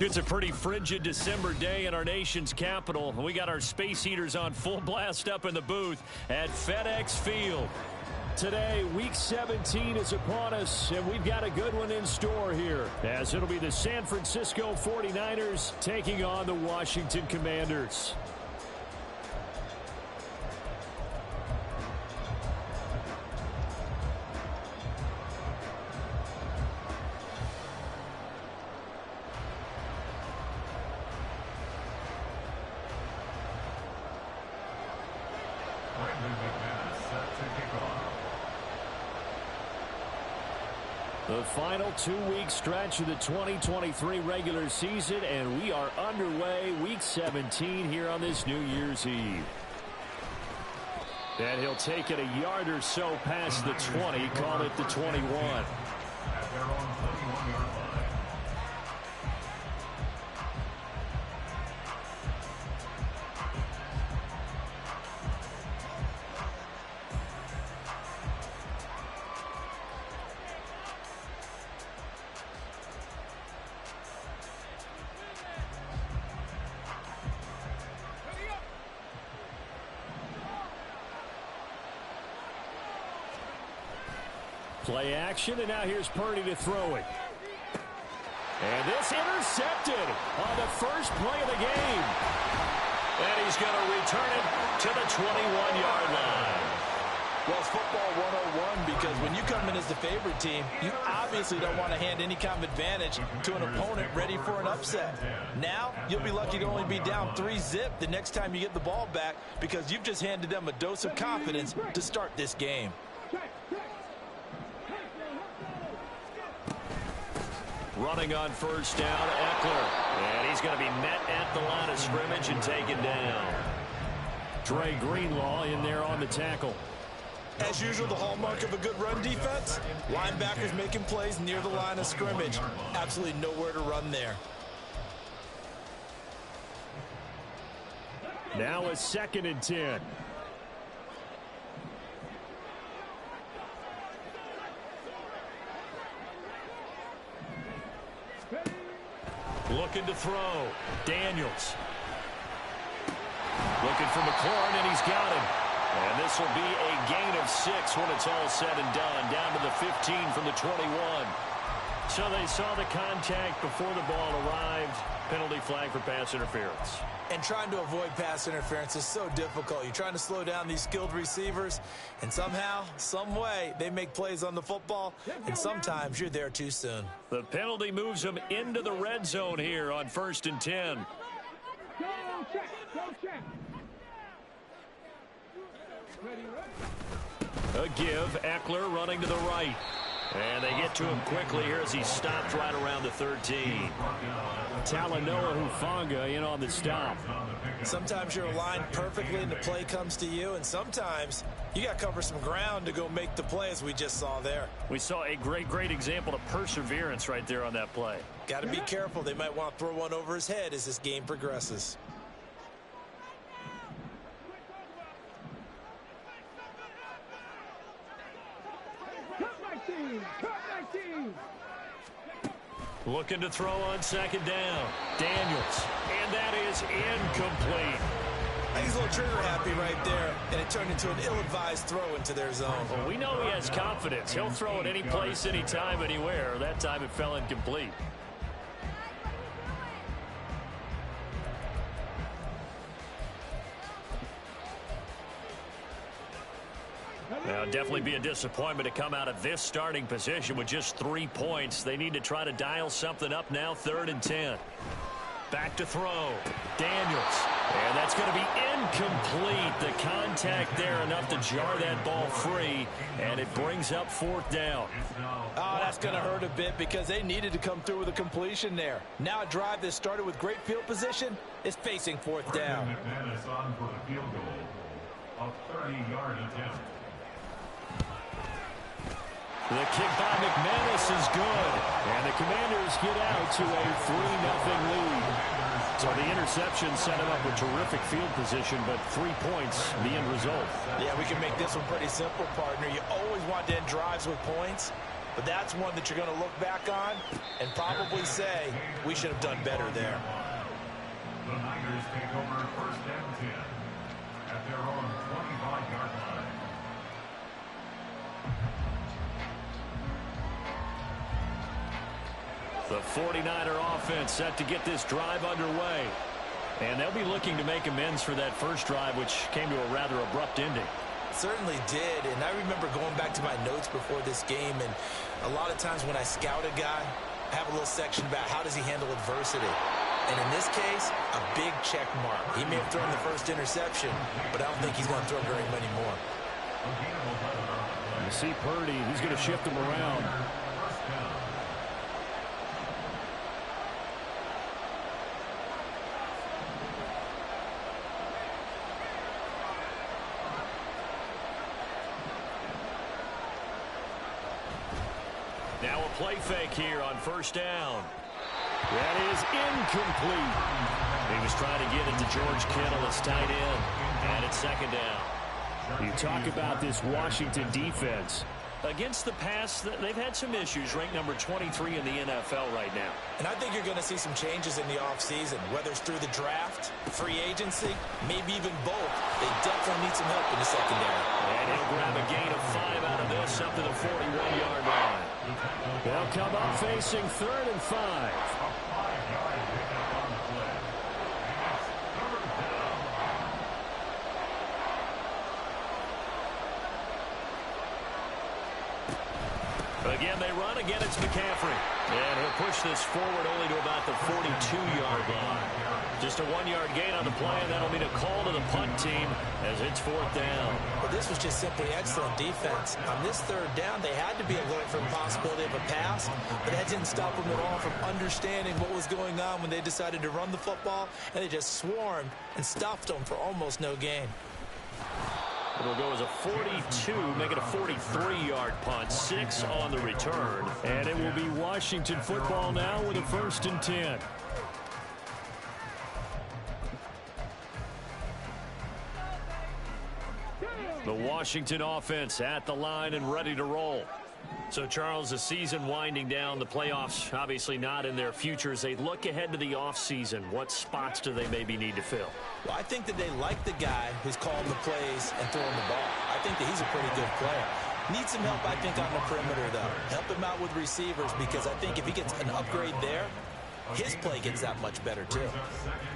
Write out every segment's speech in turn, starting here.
It's a pretty frigid December day in our nation's capital. We got our space heaters on full blast up in the booth at FedEx Field. Today, Week 17 is upon us, and we've got a good one in store here, as it'll be the San Francisco 49ers taking on the Washington Commanders. The final two-week stretch of the 2023 regular season, and we are underway Week 17 here on this New Year's Eve. And he'll take it a yard or so past the 20, call it the 21. Play action, and now here's Purdy to throw it. And this intercepted on the first play of the game. And he's going to return it to the 21-yard line. Well, it's football 101 because when you come in as the favorite team, you obviously don't want to hand any kind of advantage to an opponent ready for an upset. Now, you'll be lucky to only be down 3-zip the next time you get the ball back because you've just handed them a dose of confidence to start this game. Running on first down, Eckler. And he's going to be met at the line of scrimmage and taken down. Dre Greenlaw in there on the tackle. As usual, the hallmark of a good run defense, linebackers making plays near the line of scrimmage. Absolutely nowhere to run there. Now a 2nd and 10. Looking to throw. Daniels. Looking for McLaurin, and he's got him. And this will be a gain of 6 when it's all said and done. Down to the 15 from the 21. So they saw the contact before the ball arrived. Penalty flag for pass interference. And trying to avoid pass interference is so difficult. You're trying to slow down these skilled receivers, and somehow, some way, they make plays on the football, and sometimes you're there too soon. The penalty moves them into the red zone here on 1st and 10. A give, Eckler running to the right. And they get to him quickly here as he stopped right around the 13. Talanoa Hufanga in on the stop. Sometimes you're aligned perfectly and the play comes to you, and sometimes you got to cover some ground to go make the play, as we just saw there. We saw a great example of perseverance right there on that play. Got to be careful. They might want to throw one over his head as this game progresses. Looking to throw on 2nd down. Daniels. And that is incomplete. I think he's a little trigger happy right there, and it turned into an ill-advised throw into their zone. Well, we know he has confidence. He'll throw it any place, anytime, anywhere. That time it fell incomplete. Now, definitely be a disappointment to come out of this starting position with just 3 points. They need to try to dial something up now, 3rd and 10. Back to throw. Daniels. And that's going to be incomplete. The contact there enough to jar that ball free, and it brings up 4th down. Oh, that's going to hurt a bit because they needed to come through with a completion there. Now a drive that started with great field position is facing 4th down. McManus on for the field goal of 30-yard attempt. The kick by McManus is good, and the Commanders get out to a 3-0 lead. So the interception set him up with terrific field position, but 3 points, the end result. Yeah, we can make this one pretty simple, partner. You always want to end drives with points. but that's one that you're going to look back on and probably say, we should have done better there. The Niners take over first and 10 at their own 25-yard line. The 49er offense set to get this drive underway. And they'll be looking to make amends for that first drive, which came to a rather abrupt ending. Certainly did, and I remember going back to my notes before this game, and a lot of times when I scout a guy, I have a little section about how does he handle adversity. And in this case, a big check mark. He may have thrown the first interception, but I don't think he's going to throw very many more. You see Purdy, he's going to shift him around. Now a play fake here on first down. That is incomplete. He was trying to get it to George Kittle as tight end. And it's second down. You talk about this Washington defense. Against the pass, they've had some issues. Ranked number 23 in the NFL right now. And I think you're going to see some changes in the offseason, whether it's through the draft, free agency, maybe even both. They definitely need some help in the secondary. And he'll grab a gain of 5 out of this up to the 41-yard line. They'll come up facing 3rd and 5. Again, they run. Again, it's McCaffrey. And he'll push this forward only to about the 42-yard line. Just a 1-yard gain on the play, and that'll mean a call to the punt team as it's 4th down. Well, this was just simply excellent defense. On this 3rd down, they had to be alert for the possibility of a pass, but that didn't stop them at all from understanding what was going on when they decided to run the football, and they just swarmed and stuffed them for almost no gain. It'll go as a 42, make it a 43-yard punt, 6 on the return. And it will be Washington football now with a 1st and 10. The Washington offense at the line and ready to roll. So, Charles, the season winding down, the playoffs obviously not in their future. As they look ahead to the offseason, what spots do they maybe need to fill? Well, I think that they like the guy who's calling the plays and throwing the ball. I think that he's a pretty good player. Needs some help, I think, on the perimeter, though. Help him out with receivers, because I think if he gets an upgrade there, his play gets that much better, too.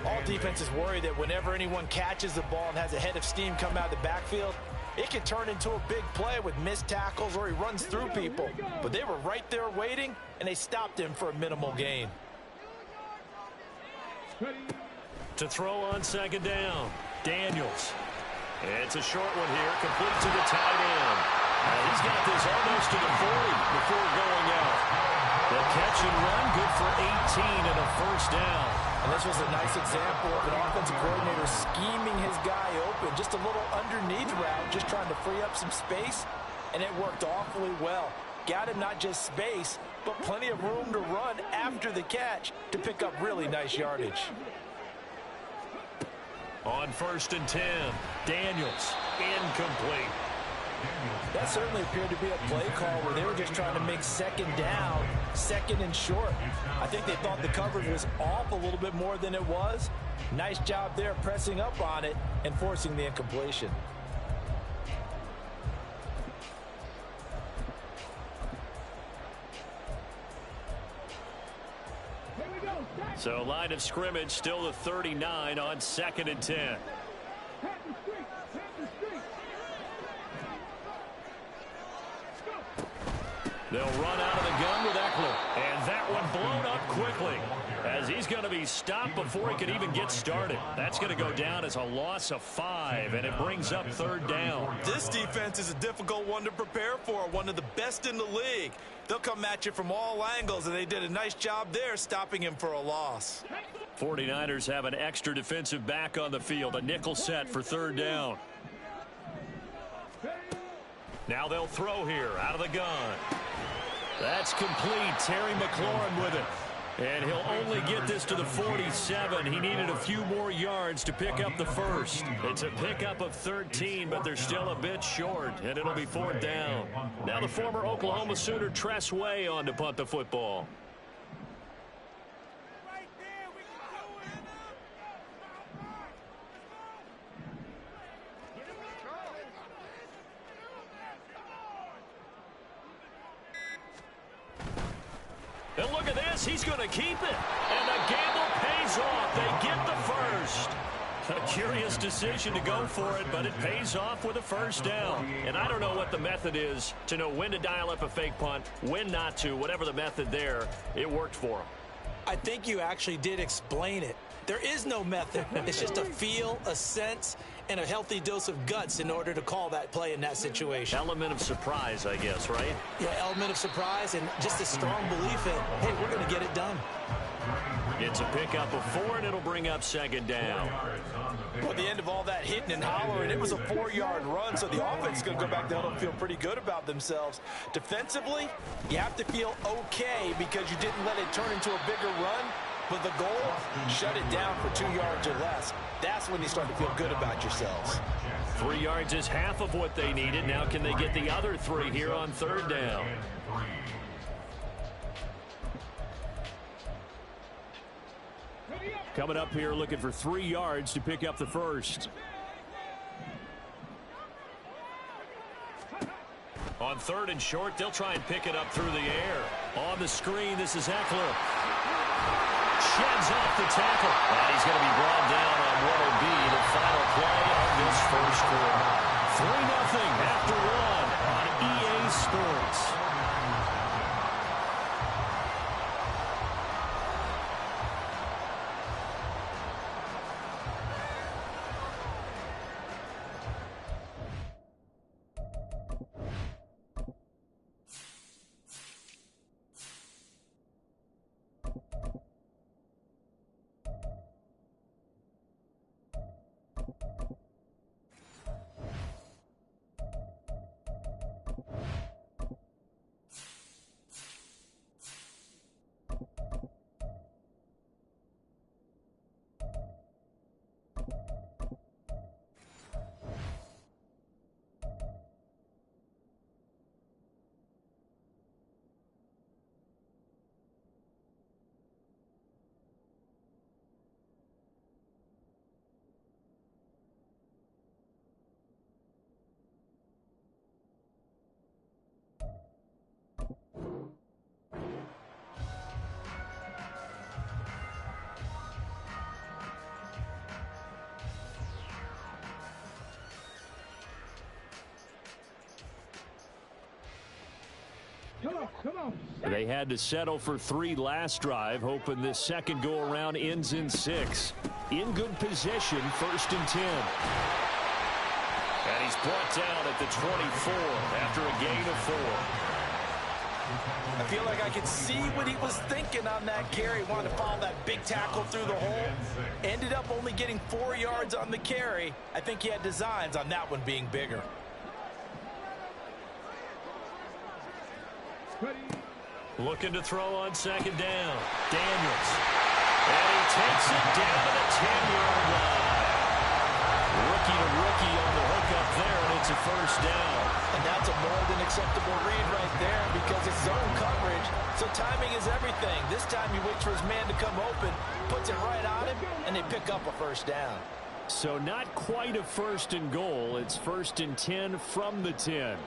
All defenses worry that whenever anyone catches the ball and has a head of steam come out of the backfield, it can turn into a big play with missed tackles or he runs through people. But they were right there waiting, and they stopped him for a minimal gain. To throw on 2nd down, Daniels. It's a short one here, complete to the tight end. He's got this almost to the 40 before going out. The catch and run, good for 18 and a 1st down. And this was a nice example of an offensive coordinator scheming his guy open. Just a little underneath route, just trying to free up some space, and it worked awfully well. Got him not just space, but plenty of room to run after the catch to pick up really nice yardage. On 1st and 10, Daniels, incomplete. That certainly appeared to be a play call where they were just trying to make 2nd down, 2nd and short. I think they thought the coverage was off a little bit more than it was. Nice job there pressing up on it and forcing the incompletion. So line of scrimmage still the 39 on 2nd and 10. They'll run out of the gun with Eckler. And that one blown up quickly as he's going to be stopped before he can even get started. That's going to go down as a loss of 5, and it brings up 3rd down. This defense is a difficult one to prepare for, one of the best in the league. They'll come at you from all angles, and they did a nice job there stopping him for a loss. 49ers have an extra defensive back on the field, a nickel set for 3rd down. Now they'll throw here out of the gun. That's complete. Terry McLaurin with it. And he'll only get this to the 47. He needed a few more yards to pick up the first. It's a pickup of 13, but they're still a bit short, and it'll be 4th down. Now the former Oklahoma Sooner Tress Way on to punt the football. And look at this. He's going to keep it. And the gamble pays off. They get the first. A curious decision to go for it, but it pays off with a first down. And I don't know what the method is to know when to dial up a fake punt, when not to. Whatever the method there, it worked for him. I think you actually did explain it. There is no method. It's just a feel, a sense, and a healthy dose of guts in order to call that play in that situation. Element of surprise, I guess, right? Yeah, element of surprise and just a strong belief in, hey, we're going to get it done. It's a pickup of 4, and it'll bring up 2nd down. Well, at the end of all that hitting and hollering, it was a 4-yard run, so the offense is going to go back down and feel pretty good about themselves. Defensively, you have to feel okay because you didn't let it turn into a bigger run. But the goal, shut it down for 2 yards or less. That's when you start to feel good about yourselves. 3 yards is half of what they needed. Now can they get the other 3 here on 3rd down? Coming up here looking for 3 yards to pick up the first. On 3rd and short, they'll try and pick it up through the air. On the screen, this is Eckler. Sheds off the tackle. And he's going to be brought down on what will be the final play of this first quarter. 3-0 after 1 on EA Sports. They had to settle for 3 last drive, hoping this second go-around ends in 6. In good position, 1st and 10. And he's brought down at the 24 after a gain of 4. I feel like I could see what he was thinking on that carry. Wanted to follow that big tackle through the hole. Ended up only getting 4 yards on the carry. I think he had designs on that one being bigger. Looking to throw on 2nd down. Daniels. And he takes it down to the 10-yard line. Rookie to rookie on the hookup there, and it's a 1st down. And that's a more than acceptable read right there because it's zone coverage. So timing is everything. This time he waits for his man to come open, puts it right on him, and they pick up a 1st down. So not quite a 1st and goal. It's 1st and 10 from the 10.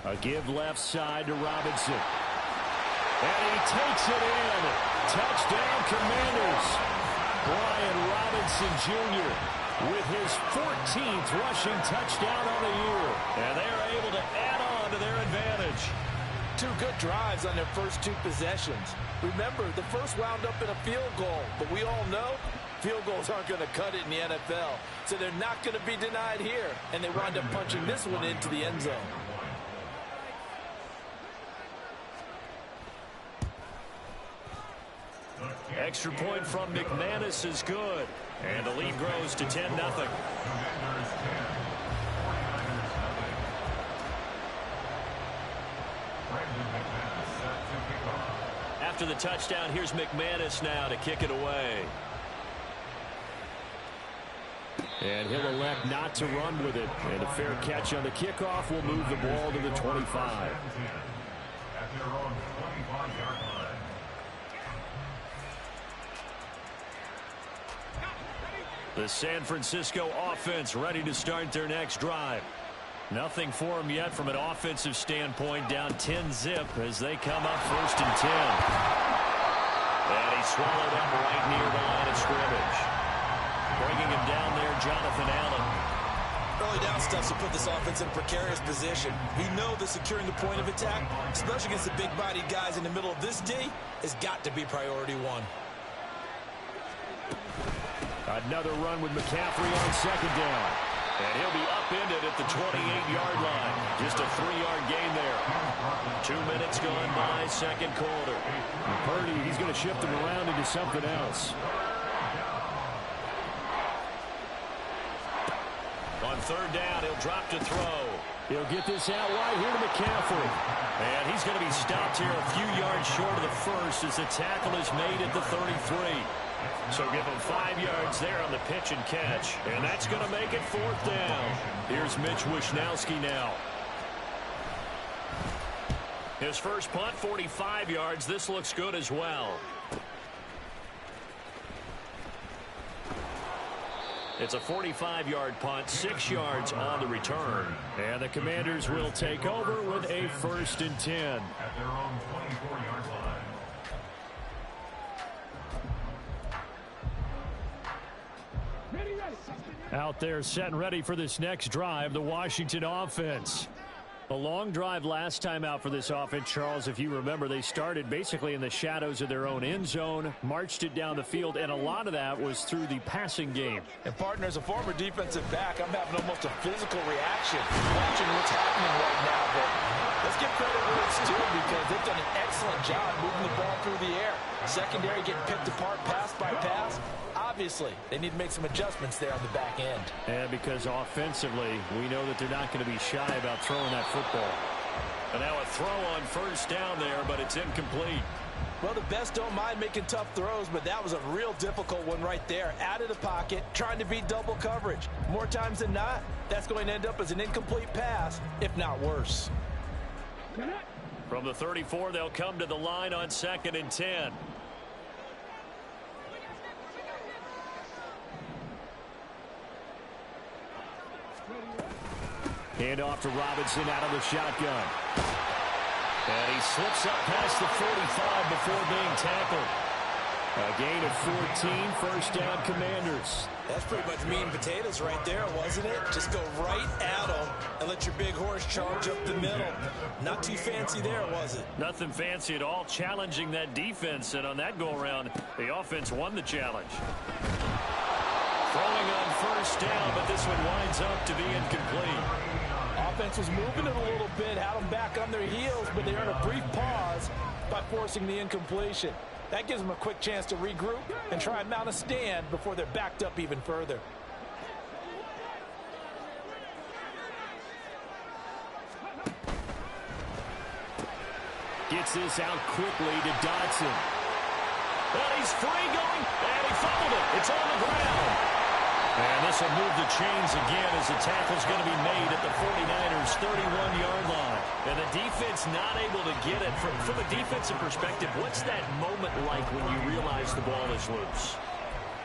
A give left side to Robinson. And he takes it in. Touchdown, Commanders. Brian Robinson Jr. with his 14th rushing touchdown on the year. And they're able to add on to their advantage. 2 good drives on their first 2 possessions. Remember, the first wound up in a field goal, but we all know field goals aren't going to cut it in the NFL. So they're not going to be denied here, and they wind up punching this one into the end zone. Extra point from McManus is good. And the lead grows to 10-0. Commanders 10, 49ers nothing. Brandon McManus set to kick off. After the touchdown, here's McManus now to kick it away. And he'll elect not to run with it. And a fair catch on the kickoff will move the ball to the 25. At their own 25-yard line. The San Francisco offense ready to start their next drive. Nothing for them yet from an offensive standpoint. Down 10-zip as they come up 1st and 10. And he swallowed up right near the line of scrimmage. Bringing him down there, Jonathan Allen. Early down stuff to put this offense in a precarious position. We know that securing the point of attack, especially against the big-bodied guys in the middle of this D, has got to be priority one. Another run with McCaffrey on 2nd down. And he'll be upended at the 28-yard line. Just a 3-yard gain there. 2 minutes gone by, 2nd quarter. Purdy, he's going to shift him around into something else. On 3rd down, he'll drop to throw. He'll get this out wide here to McCaffrey. And he's going to be stopped here a few yards short of the first as the tackle is made at the 33. So give him 5 yards there on the pitch and catch. And that's going to make it 4th down. Here's Mitch Wishnowski now. His first punt, 45 yards. This looks good as well. It's a 45-yard punt, 6 yards on the return. And the Commanders will take over with a 1st and 10. At their own 24-yard line. Out there set and ready for this next drive, the Washington offense. A long drive last time out for this offense, Charles. If you remember, they started basically in the shadows of their own end zone, marched it down the field, and a lot of that was through the passing game. And partner, as a former defensive back, I'm having almost a physical reaction watching what's happening right now. But let's give credit where it's due because they've done an excellent job moving the ball through the air. Secondary getting picked apart pass by pass. Obviously, they need to make some adjustments there on the back end. And because offensively, we know that they're not going to be shy about throwing that football. And now a throw on 1st down there, but it's incomplete. Well, the best don't mind making tough throws, but that was a real difficult one right there. Out of the pocket, trying to beat double coverage. More times than not, that's going to end up as an incomplete pass, if not worse. From the 34, they'll come to the line on 2nd and 10. Hand off to Robinson out of the shotgun. And he slips up past the 45 before being tackled. A gain of 14, 1st down Commanders. That's pretty much meat and potatoes right there, wasn't it? Just go right at them and let your big horse charge up the middle. Not too fancy there, was it? Nothing fancy at all, challenging that defense. And on that go-around, the offense won the challenge. Throwing on 1st down, but this one winds up to be incomplete. Offense was moving it a little bit, had them back on their heels, but they earned a brief pause by forcing the incompletion. That gives them a quick chance to regroup and try and mount a stand before they're backed up even further. Gets this out quickly to Dodson. Well, he's free going, and he fumbled it. It's on the ground. And this will move the chains again as the tackle's going to be made at the 49ers' 31-yard line. And the defense not able to get it. From a defensive perspective, what's that moment like when you realize the ball is loose?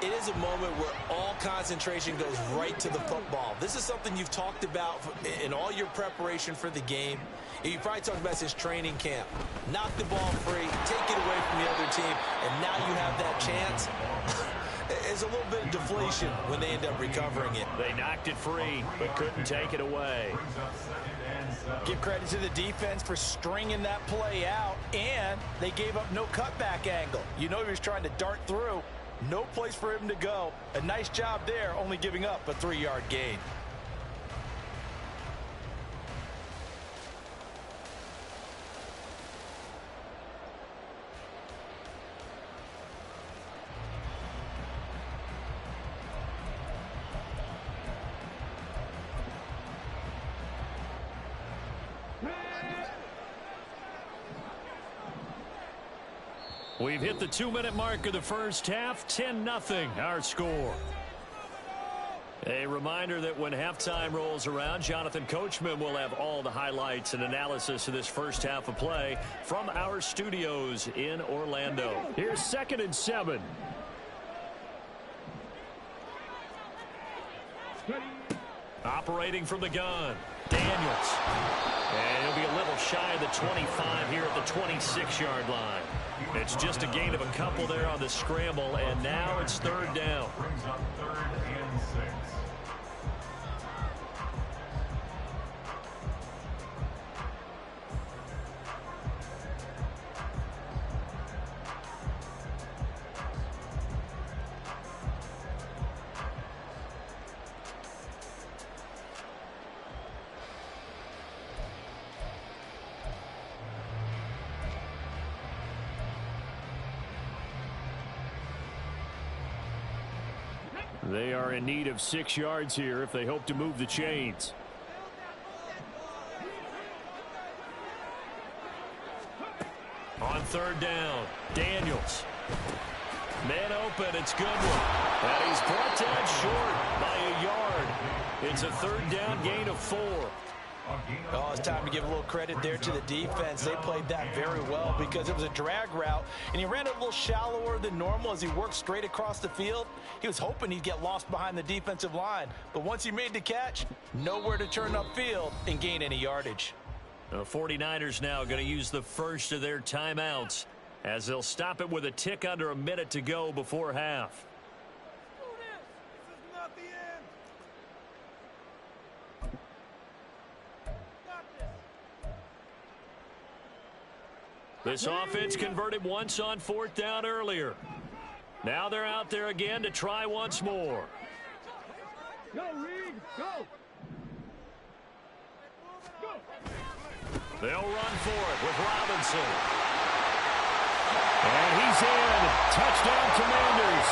It is a moment where all concentration goes right to the football. This is something you've talked about in all your preparation for the game. You probably talked about since training camp. Knock the ball free, take it away from the other team, and now you have that chance. There's a little bit of deflation when they end up recovering it. They knocked it free, but couldn't take it away. Give credit to the defense for stringing that play out, and they gave up no cutback angle. You know he was trying to dart through. No place for him to go. A nice job there, only giving up a 3-yard gain. We've hit the 2-minute mark of the first half. 10-0 our score. A reminder that when halftime rolls around, Jonathan Coachman will have all the highlights and analysis of this first half of play from our studios in Orlando. Here's 2nd and 7. Operating from the gun, Daniels. And he'll be a little shy of the 25 here at the 26-yard line. It's just a gain of a couple there on the scramble, and now it's 3rd down. Brings up 3rd and 6. They are in need of 6 yards here if they hope to move the chains. On 3rd down, Daniels. Man open, it's Goodwin. And he's brought down short by a yard. It's a 3rd down gain of 4. Oh, it's time to give a little credit there to the defense. They played that very well because it was a drag route, and he ran it a little shallower than normal as he worked straight across the field. He was hoping he'd get lost behind the defensive line, but once he made the catch, nowhere to turn upfield and gain any yardage. The 49ers now going to use the first of their timeouts as they'll stop it with a tick under a minute to go before half. This offense converted once on 4th down earlier. Now they're out there again to try once more. Go, Reed, go. They'll run for it with Robinson. And he's in. Touchdown, Commanders.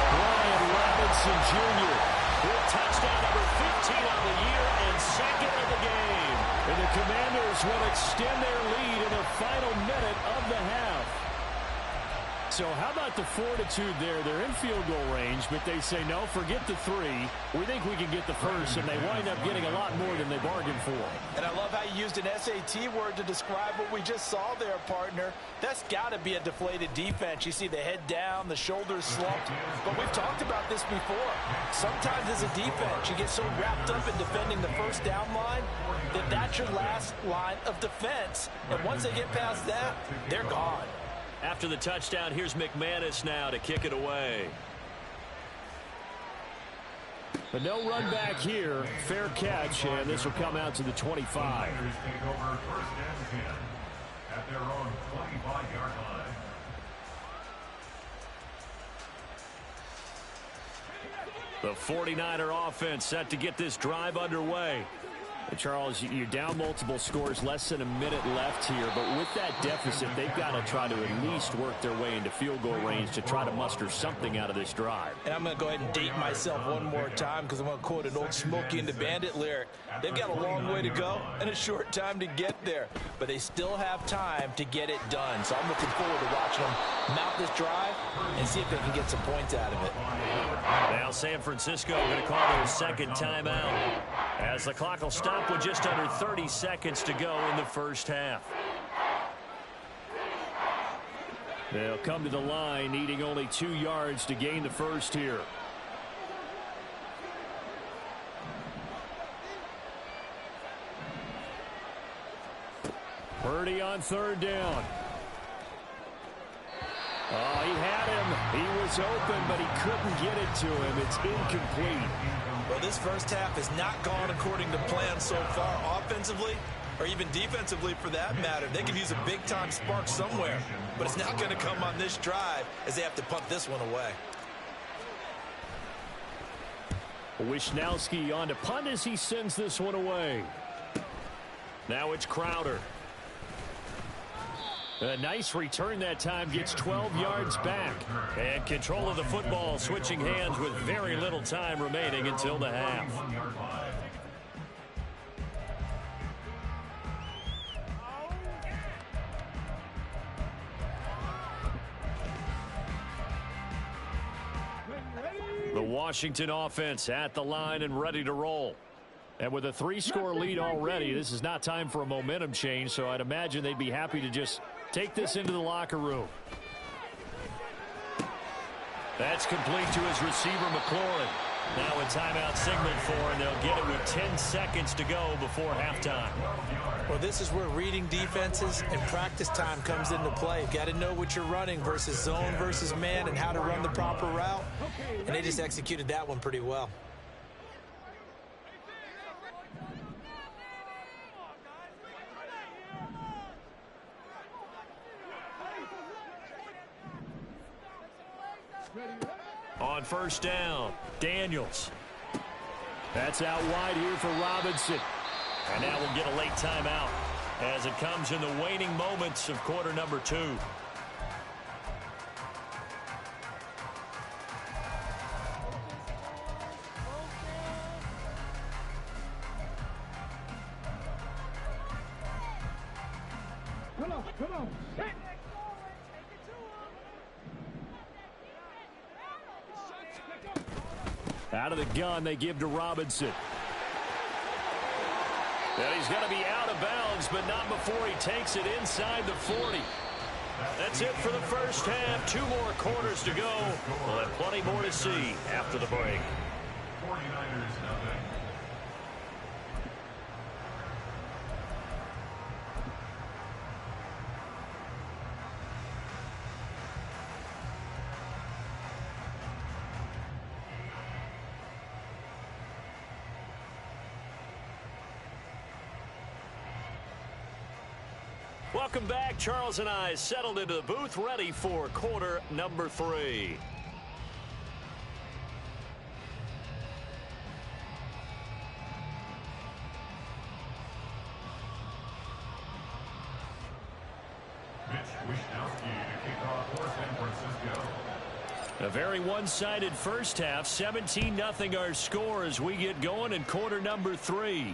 Brian Robinson Jr. with touchdown number 15 on the year and 2nd of the game. And the Commanders will extend their lead in the final minute of the half. So how about the fortitude there? They're in field goal range, but they say, no, forget the 3. We think we can get the first, and they wind up getting a lot more than they bargained for. And I love how you used an SAT word to describe what we just saw there, partner. That's got to be a deflated defense. You see the head down, the shoulders slumped. But we've talked about this before. Sometimes as a defense, you get so wrapped up in defending the first down line that that's your last line of defense. And once they get past that, they're gone. After the touchdown, here's McManus now to kick it away. But no run back here. Fair catch, and this will come out to the 25. Niners take over 1st and 10 at their own 25-yard line. The 49er offense set to get this drive underway. Charles, you're down multiple scores, less than a minute left here, but with that deficit, they've got to try to at least work their way into field goal range to try to muster something out of this drive. And I'm going to go ahead and date myself one more time because I'm going to quote an old Smokey and the Bandit lyric. They've got a long way to go and a short time to get there, but they still have time to get it done. So I'm looking forward to watching them mount this drive and see if they can get some points out of it. Now San Francisco going to call their 2nd timeout as the clock will stop with just under 30 seconds to go in the first half. They'll come to the line needing only 2 yards to gain the first here. Purdy on 3rd down. Oh, he had him. He was open, but he couldn't get it to him. It's incomplete. Well, this first half has not gone according to plan so far offensively or even defensively for that matter. They could use a big-time spark somewhere, but it's not going to come on this drive as they have to punt this one away. Wisnowski on to punt as he sends this one away. Now it's Crowder. A nice return that time, gets 12 yards back. And control of the football switching hands with very little time remaining until the half. The Washington offense at the line and ready to roll. And with a 3-score lead already, this is not time for a momentum change, so I'd imagine they'd be happy to just take this into the locker room. That's complete to his receiver, McLaurin. Now a timeout signaled for, and they'll get it with 10 seconds to go before halftime. Well, this is where reading defenses and practice time comes into play. You've got to know what you're running versus zone versus man and how to run the proper route. And they just executed that one pretty well. On first down, Daniels. That's out wide here for Robinson. And now we'll get a late timeout as it comes in the waning moments of quarter number 2. Come on. Hit. Out of the gun, they give to Robinson. And he's going to be out of bounds, but not before he takes it inside the 40. That's it for the first half. 2 more quarters to go. We'll have plenty more to see after the break. 49ers nothing. Welcome back. Charles and I settled into the booth, ready for quarter number 3. A very one-sided first half. 17-0 our score as we get going in quarter number 3.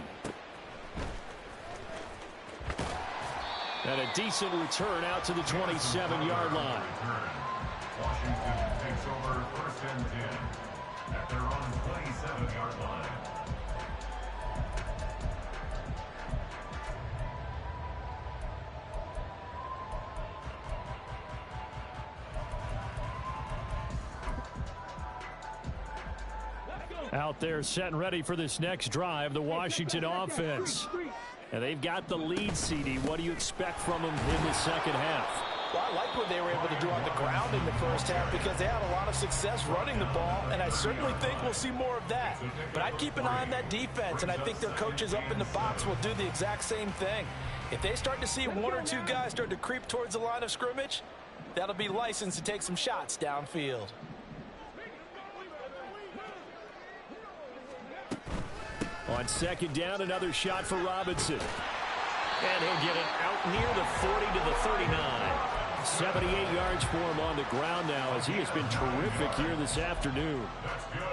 And a decent return out to the 27-yard line. Washington takes over first and 10 at their own 27-yard line. Out there set and ready for this next drive, the Washington offense. And they've got the lead, CD. What do you expect from them in the second half? Well, I like what they were able to do on the ground in the first half because they had a lot of success running the ball, and I certainly think we'll see more of that. But I'd keep an eye on that defense, and I think their coaches up in the box will do the exact same thing. If they start to see 1 or 2 guys start to creep towards the line of scrimmage, that'll be licensed to take some shots downfield. On second down, another shot for Robinson. And he'll get it out near the 40 to the 39. 78 yards for him on the ground now as he has been terrific here this afternoon.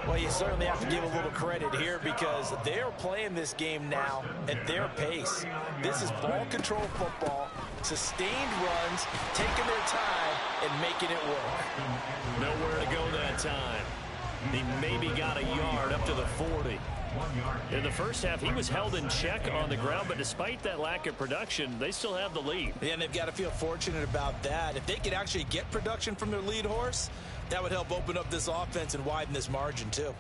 Well, you certainly have to give a little credit here because they're playing this game now at their pace. This is ball control football, sustained runs, taking their time and making it work. Nowhere to go that time. He maybe got a yard up to the 40. In the first half, he was held in check on the ground, but despite that lack of production, they still have the lead. Yeah, and they've got to feel fortunate about that. If they could actually get production from their lead horse, that would help open up this offense and widen this margin, too.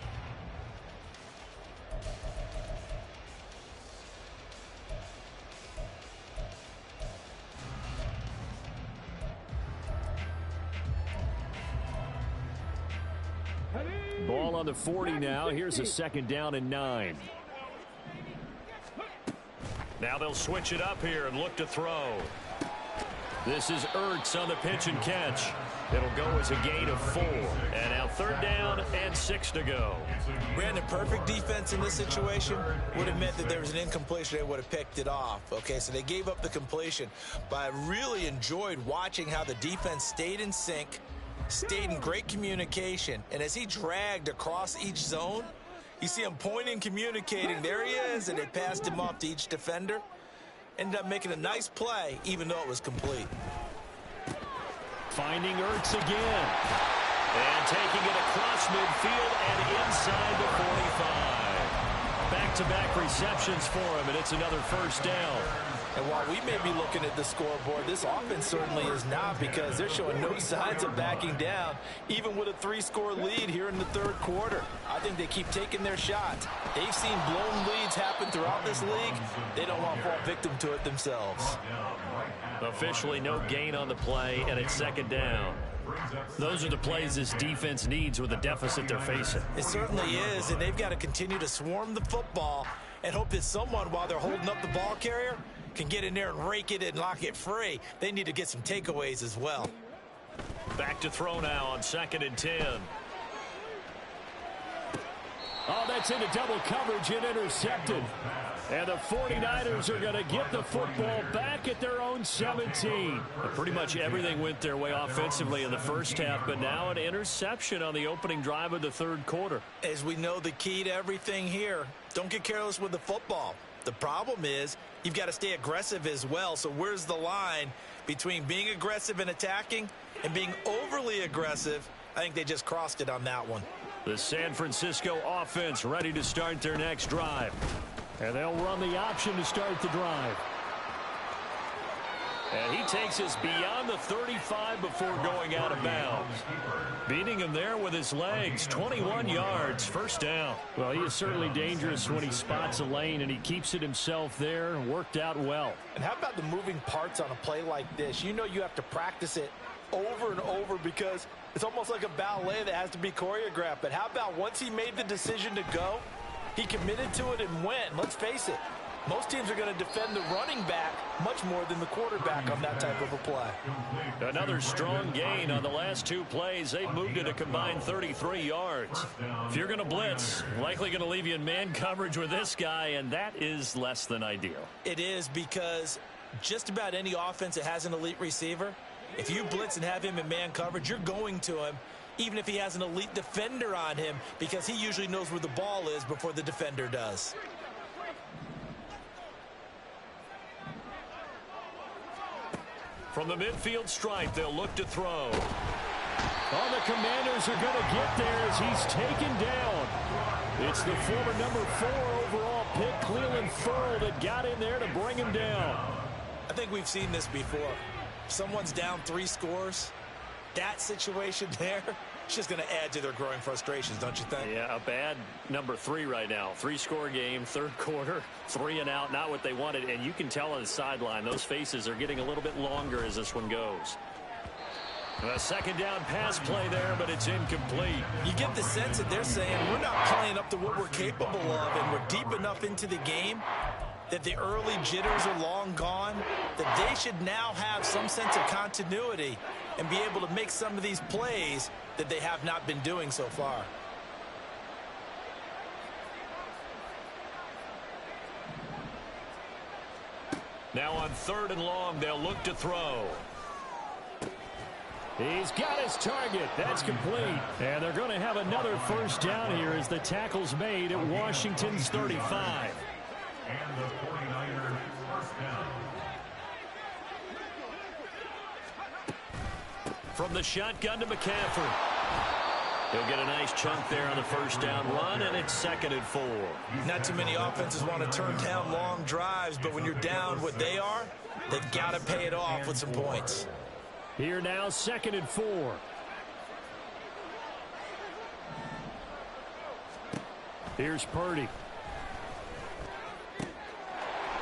Ball on the 40 now. Here's a second down and 9. Now they'll switch it up here and look to throw. This is Ertz on the pitch and catch. It'll go as a gain of 4. And now third down and 6 to go. Brandon, perfect defense in this situation would have meant that there was an incompletion. They would have picked it off. Okay, so they gave up the completion. But I really enjoyed watching how the defense stayed in sync, stayed in great communication, and as he dragged across each zone, you see him pointing, communicating. There he is, and they passed him off to each defender. Ended up making a nice play, even though it was complete. Finding Ertz again. And taking it across midfield and inside the 45. Back-to-back receptions for him, and it's another first down. And while we may be looking at the scoreboard, this offense certainly is not, because they're showing no signs of backing down, even with a 3-score lead here in the third quarter. I think they keep taking their shots. They've seen blown leads happen throughout this league. They don't want to fall victim to it themselves. Officially no gain on the play, and it's second down. Those are the plays this defense needs with the deficit they're facing. It certainly is, and they've got to continue to swarm the football and hope that someone, while they're holding up the ball carrier, can get in there and rake it and lock it free. They need to get some takeaways as well. Back to throw now on 2nd and 10. Oh, that's into double coverage and intercepted. And the 49ers are going to get the football back at their own 17. Pretty much everything went their way offensively in the first half, but now an interception on the opening drive of the third quarter. As we know, the key to everything here, don't get careless with the football. The problem is you've got to stay aggressive as well. So where's the line between being aggressive and attacking and being overly aggressive? I think they just crossed it on that one. The San Francisco offense ready to start their next drive. And they'll run the option to start the drive. And he takes us beyond the 35 before going out of bounds. Beating him there with his legs, 21 yards, first down. Well, he is certainly dangerous when he spots a lane, and he keeps it himself there. Worked out well. And how about the moving parts on a play like this? You know you have to practice it over and over because it's almost like a ballet that has to be choreographed. But how about once he made the decision to go, he committed to it and went. Let's face it, most teams are going to defend the running back much more than the quarterback on that type of a play. Another strong gain on the last two plays. They've moved it a combined 33 yards. If you're going to blitz, likely going to leave you in man coverage with this guy, and that is less than ideal. It is, because just about any offense that has an elite receiver, if you blitz and have him in man coverage, you're going to him, even if he has an elite defender on him, because he usually knows where the ball is before the defender does. From the midfield stripe, they'll look to throw. Oh, the Commanders are going to get there as he's taken down. It's the former number 4 overall pick, Cleveland Ferrell, that got in there to bring him down. I think we've seen this before. Someone's down 3 scores. That situation there, it's just going to add to their growing frustrations, don't you think? Yeah, a bad number 3 right now. 3-score game, third quarter, 3 and out, not what they wanted. And you can tell on the sideline, those faces are getting a little bit longer as this one goes. A second down pass play there, but it's incomplete. You get the sense that they're saying we're not playing up to what we're capable of, and we're deep enough into the game that the early jitters are long gone, that they should now have some sense of continuity and be able to make some of these plays that they have not been doing so far. Now on 3rd and long, they'll look to throw. He's got his target. That's complete. And they're going to have another first down here as the tackle's made at Washington's 35. And the 49ers first down. From the shotgun to McCaffrey. He'll get a nice chunk there on the first down run, and it's 2nd and 4. Not too many offenses want to turn down long drives, but when you're down what they are, they've got to pay it off with some points. Here now, 2nd and 4. Here's Purdy.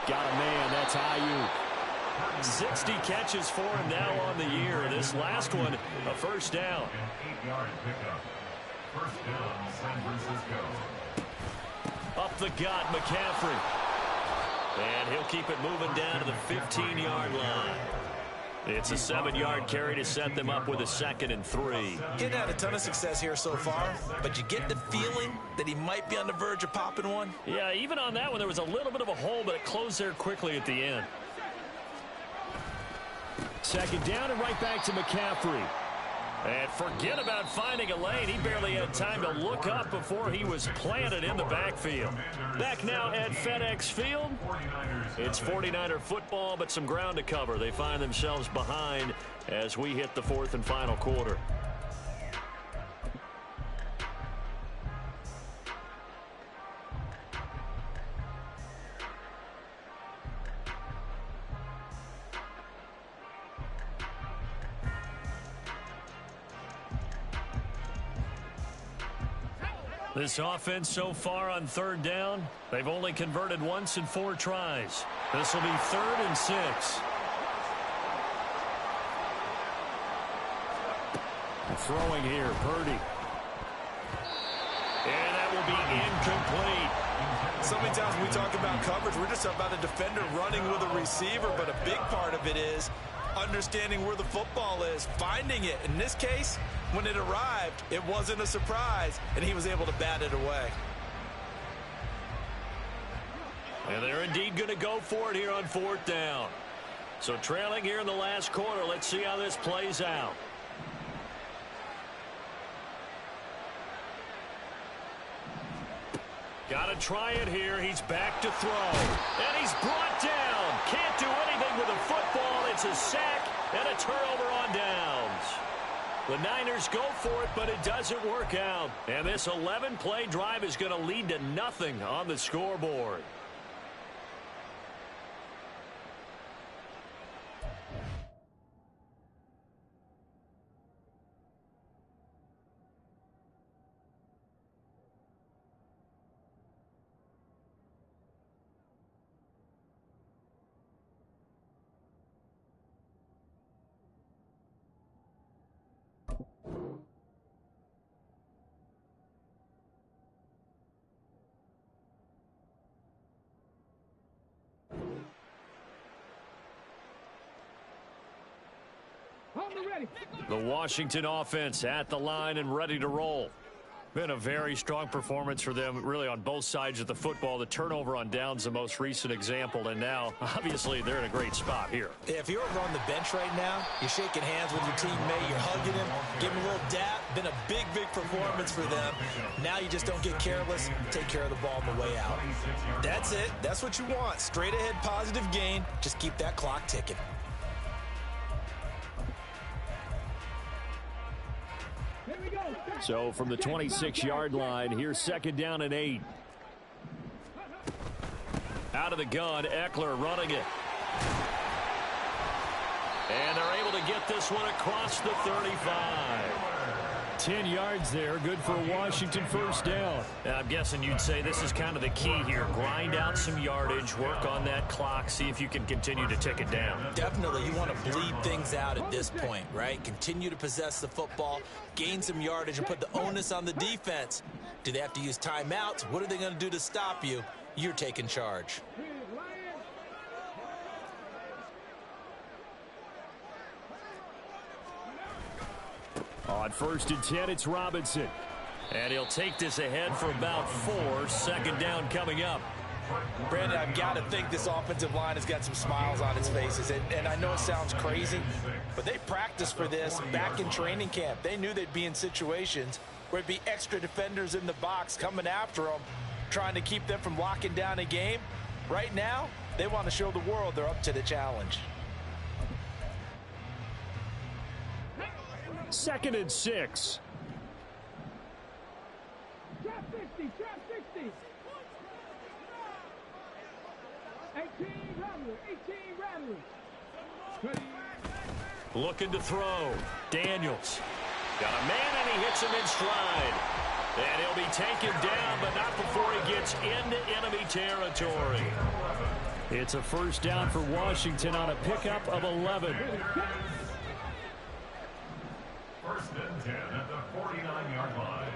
Got a man. That's Ayuk. 60 catches for him now on the year. This last one, a first down. An 8-yard pickup. First down, San Francisco. Up the gut, McCaffrey. And he'll keep it moving down to the 15-yard line. It's a 7-yard carry to set them up with a 2nd and 3. Getting had a ton of success here so far, but you get the feeling that he might be on the verge of popping one. Yeah, even on that one, there was a little bit of a hole, but it closed there quickly at the end. 2nd down and right back to McCaffrey. And forget about finding a lane. He barely had time to look up before he was planted in the backfield. Back now at FedEx Field. It's 49er football, but some ground to cover. They find themselves behind as we hit the 4th and final quarter. This offense so far on third down, they've only converted once in 4 tries. This will be 3rd and 6. Throwing here, Purdy. And that will be incomplete. So many times when we talk about coverage, we're just about a defender running with a receiver, but a big part of it is understanding where the football is, finding it. In this case, when it arrived, it wasn't a surprise, and he was able to bat it away. And they're indeed going to go for it here on 4th down. So trailing here in the last quarter, let's see how this plays out. Got to try it here. He's back to throw. And he's brought down. Can't do anything with the football. It's a sack and a turnover on downs. The Niners go for it, but it doesn't work out. And this 11-play drive is going to lead to nothing on the scoreboard. The Washington offense at the line and ready to roll. Been a very strong performance for them, really, on both sides of the football. The turnover on downs, the most recent example, and now, obviously, they're in a great spot here. If you're over on the bench right now, you're shaking hands with your teammate, you're hugging him, giving him a little dap. Been a big, big performance for them. Now you just don't get careless. Take care of the ball on the way out. That's it. That's what you want. Straight ahead, positive gain. Just keep that clock ticking. So from the 26-yard line, here's 2nd down and 8. Out of the gun, Eckler running it. And they're able to get this one across the 35. 10 yards there, good for a Washington 1st down. I'm guessing you'd say this is kind of the key here. Grind out some yardage, work on that clock, see if you can continue to tick it down. Definitely, you want to bleed things out at this point, right? Continue to possess the football, gain some yardage, and put the onus on the defense. Do they have to use timeouts? What are they going to do to stop you? You're taking charge. On 1st and 10, it's Robinson. And he'll take this ahead for about 4. 2nd down coming up. Brandon, I've got to think this offensive line has got some smiles on its faces. And I know it sounds crazy, but they practiced for this back in training camp. They knew they'd be in situations where it'd be extra defenders in the box coming after them, trying to keep them from locking down a game. Right now, they want to show the world they're up to the challenge. 2nd and 6. Trap 60, trap 60. 18 Rattler. Looking to throw. Daniels. Got a man, and he hits him in stride. And he'll be taken down, but not before he gets into enemy territory. It's a 1st down for Washington on a pickup of 11. 1st and 10 at the 49-yard line.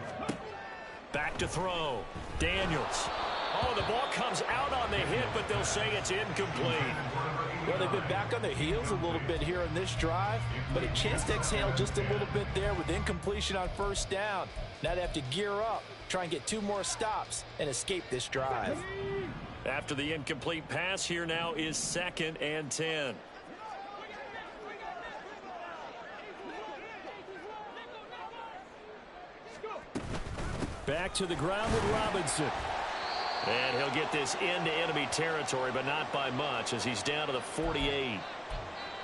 Back to throw. Daniels. Oh, the ball comes out on the hit, but they'll say it's incomplete. Well, they've been back on their heels a little bit here on this drive, but a chance to exhale just a little bit there with incompletion on 1st down. Now they have to gear up, try and get 2 more stops, and escape this drive. After the incomplete pass, here now is 2nd and 10. Back to the ground with Robinson. And he'll get this into enemy territory, but not by much, as he's down to the 48.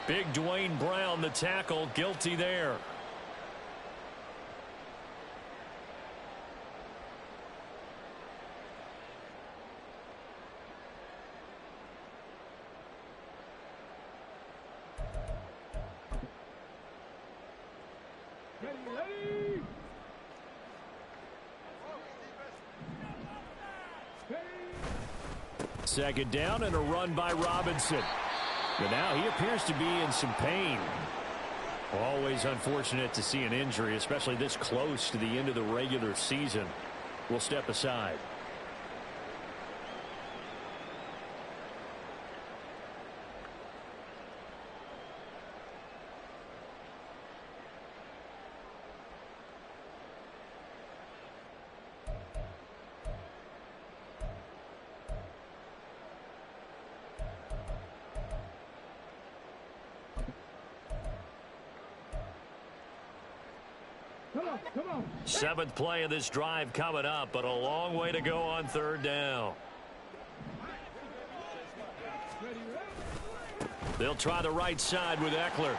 Big Dwayne Brown, the tackle, guilty there. Second down and a run by Robinson. But now he appears to be in some pain. Always unfortunate to see an injury, especially this close to the end of the regular season. We'll step aside. Come on. Seventh play of this drive coming up, but a long way to go on third down. They'll try the right side with Eckler.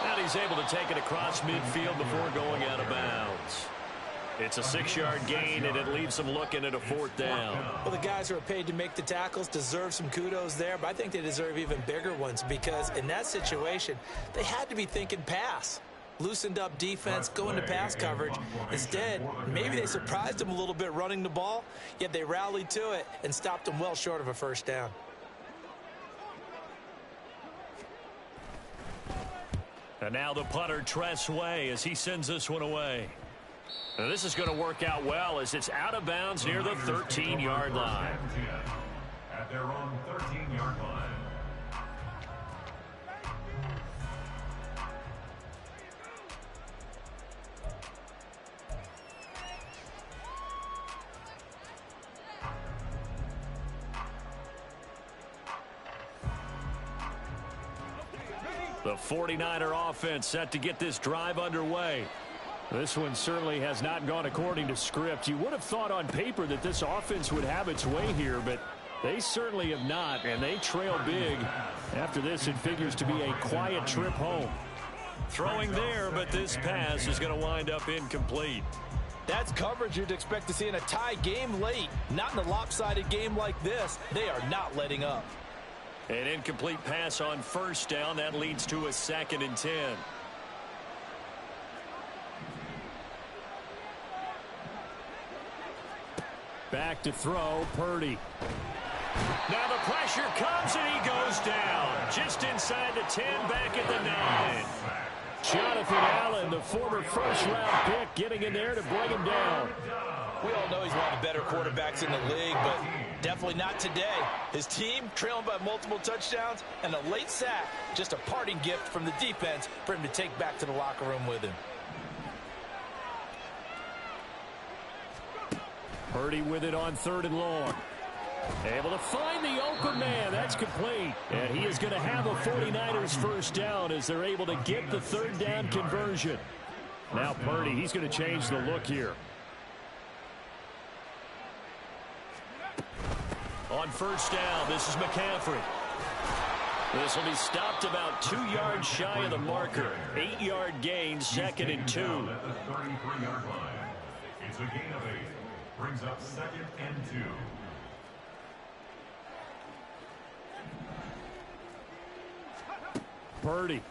And he's able to take it across midfield before going out of bounds. It's a 6-yard gain, and it leaves them looking at a fourth down. Well, the guys who are paid to make the tackles deserve some kudos there, but I think they deserve even bigger ones because in that situation, they had to be thinking pass. Loosened up defense, going to pass coverage. Instead, maybe they surprised them a little bit running the ball, yet they rallied to it and stopped them well short of a first down. And now the punter, Tress Way, as he sends this one away. Now this is going to work out well as it's out of bounds near the 13-yard line. At their own 13-yard line. The 49er offense set to get this drive underway. This one certainly has not gone according to script. You would have thought on paper that this offense would have its way here, but they certainly have not, and they trail big. After this, it figures to be a quiet trip home. Throwing there, but this pass is going to wind up incomplete. That's coverage you'd expect to see in a tie game late. Not in a lopsided game like this. They are not letting up. An incomplete pass on first down. That leads to a 2nd and 10. Back to throw, Purdy. Now the pressure comes and he goes down. Just inside the 10, back at the 9. Jonathan Allen, the former first-round pick, getting in there to bring him down. We all know he's one of the better quarterbacks in the league, but definitely not today. His team trailing by multiple touchdowns and a late sack, just a parting gift from the defense for him to take back to the locker room with him. Purdy with it on 3rd and long. Able to find the open man. That's complete. And he is going to have a 49ers first down as they're able to get the 3rd down conversion. Now Purdy, he's going to change the look here. On first down, this is McCaffrey. This will be stopped about 2 yards shy of the marker. 8-yard gain, 2nd and 2. At the 33-yard line. It's a gain of 8. Brings up 2nd and 2. Purdy.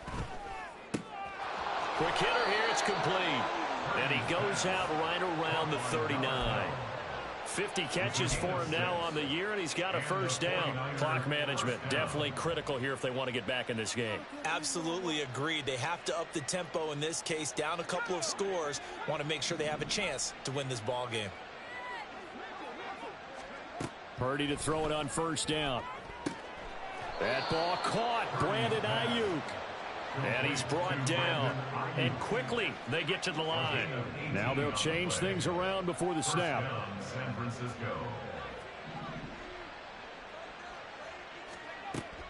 Quick hitter here, it's complete. And he goes out right around the 39. 50 catches for him now on the year, and he's got a first down. Clock management definitely critical here if they want to get back in this game. Absolutely agreed. They have to up the tempo in this case, down a couple of scores. Want to make sure they have a chance to win this ball game. Purdy to throw it on first down. That ball caught. Brandon Ayuk. And he's brought down. And quickly they get to the line. Now they'll change things around before the snap. San Francisco.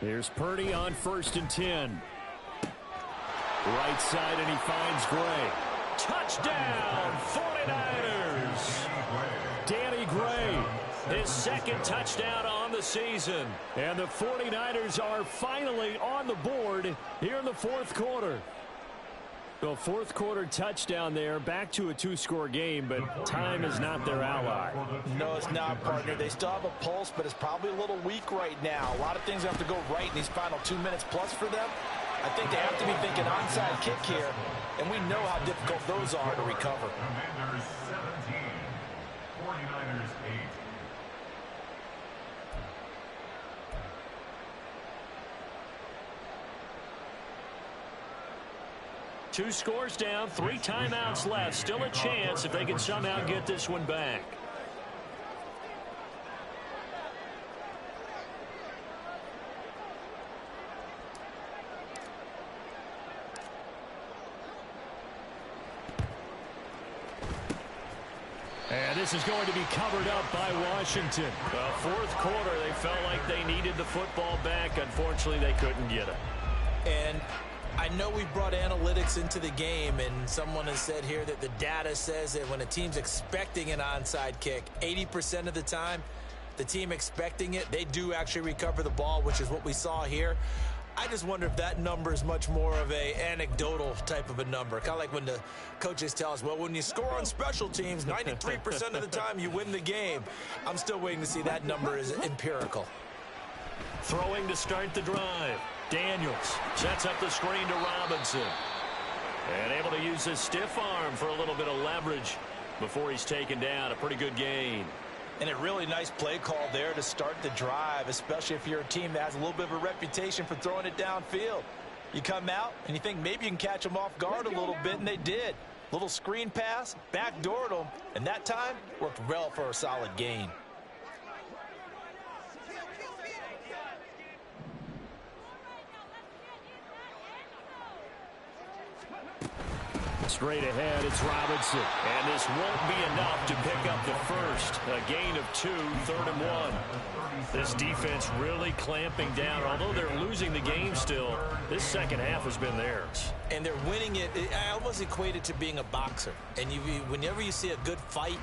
Here's Purdy on 1st and 10. Right side, and he finds Gray. Touchdown, 49ers. Danny Gray. His 2nd touchdown on the season. And the 49ers are finally on the board here in the 4th quarter. The 4th quarter touchdown there, back to a 2-score game, but time is not their ally. No, it's not, partner. They still have a pulse, but it's probably a little weak right now. A lot of things have to go right in these final 2 minutes plus for them. I think they have to be thinking onside kick here, and we know how difficult those are to recover. Commanders 17, 49ers 8. 2 scores down, 3 timeouts left. Still a chance if they can somehow get this one back. And this is going to be covered up by Washington. Fourth quarter, they felt like they needed the football back. Unfortunately, they couldn't get it. And I know we brought analytics into the game, and someone has said here that the data says that when a team's expecting an onside kick, 80% of the time, the team expecting it, they do actually recover the ball, which is what we saw here. I just wonder if that number is much more of a anecdotal type of a number. Kind of like when the coaches tell us, well, when you score on special teams, 93% of the time you win the game. I'm still waiting to see that number is empirical. Throwing to start the drive. Daniels sets up the screen to Robinson. And able to use his stiff arm for a little bit of leverage before he's taken down. A pretty good gain. And a really nice play call there to start the drive, especially if you're a team that has a little bit of a reputation for throwing it downfield. You come out and you think maybe you can catch them off guard a little bit, and they did. Little screen pass, backdoored them, and that time worked well for a solid gain. Straight ahead, it's Robinson. And this won't be enough to pick up the first. A gain of 2, 3rd and 1. This defense really clamping down. Although they're losing the game still, this second half has been theirs. And they're winning it. I almost equate it to being a boxer. And whenever you see a good fight,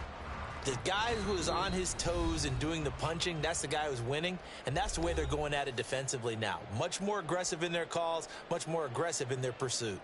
the guy who is on his toes and doing the punching, that's the guy who's winning. And that's the way they're going at it defensively now. Much more aggressive in their calls, much more aggressive in their pursuit.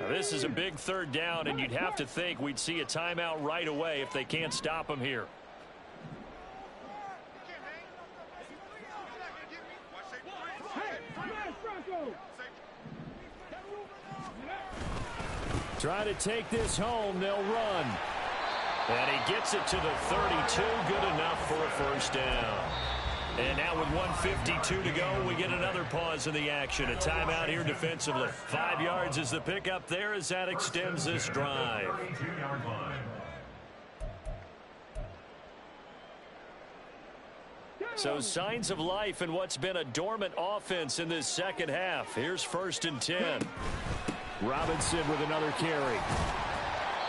Now, this is a big 3rd down, and you'd have to think we'd see a timeout right away if they can't stop him here. Try to take this home. They'll run. And he gets it to the 32. Good enough for a first down. And now with 1:52 to go, we get another pause in the action. A timeout here defensively. 5 yards is the pickup there as that extends this drive. So signs of life in what's been a dormant offense in this second half. Here's 1st and 10. Robinson with another carry.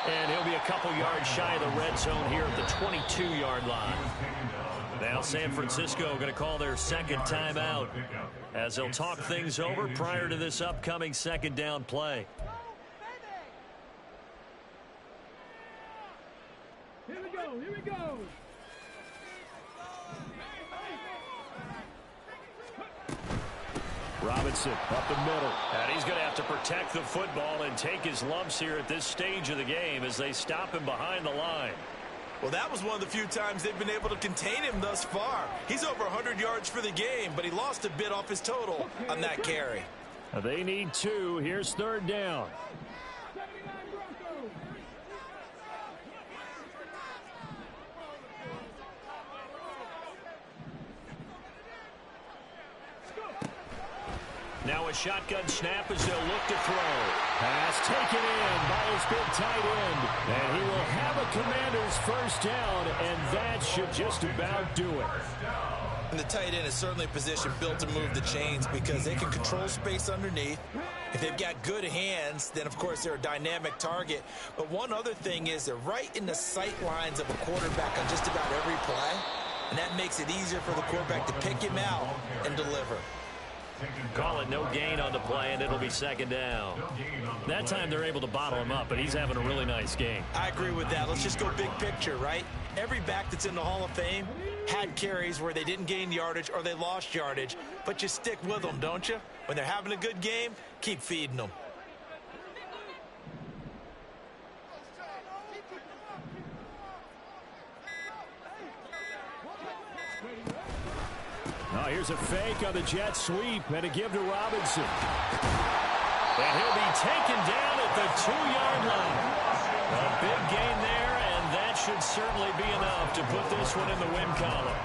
And he'll be a couple yards shy of the red zone here at the 22-yard line. Now San Francisco going to call their second timeout as they'll talk things over prior to this upcoming 2nd down play. Here we go, here we go. Robinson up the middle. And he's going to have to protect the football and take his lumps here at this stage of the game as they stop him behind the line. Well, that was one of the few times they've been able to contain him thus far. He's over 100 yards for the game, but he lost a bit off his total on that carry. They need 2. Here's 3rd down. 79 Broncos. Now a shotgun snap as they'll look to throw. Pass taken in by his big tight end. And he will have a Commander's first down, and that should just about do it. And the tight end is certainly a position built to move the chains because they can control space underneath. If they've got good hands, then, of course, they're a dynamic target. But one other thing is they're right in the sight lines of a quarterback on just about every play, and that makes it easier for the quarterback to pick him out and deliver. Call it no gain on the play, and it'll be 2nd down. That time they're able to bottle him up, but he's having a really nice game. I agree with that. Let's just go big picture, right? Every back that's in the Hall of Fame had carries where they didn't gain yardage or they lost yardage, but you stick with them, don't you? When they're having a good game, keep feeding them. here's a fake on the jet sweep and a give to Robinson. And he'll be taken down at the 2-yard line. A big gain there, and that should certainly be enough to put this one in the win column.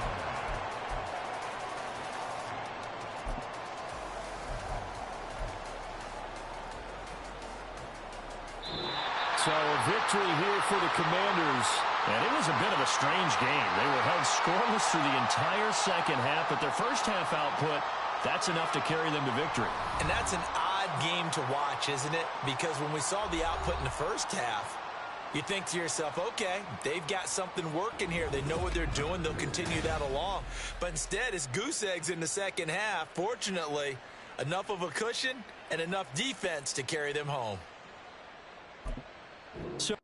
So a victory here for the Commanders. And it was a bit of a strange game. They were held scoreless through the entire second half, but their first half output, that's enough to carry them to victory. And that's an odd game to watch, isn't it? Because when we saw the output in the first half, you think to yourself, okay, they've got something working here. They know what they're doing. They'll continue that along. But instead, it's goose eggs in the second half. Fortunately, enough of a cushion and enough defense to carry them home. So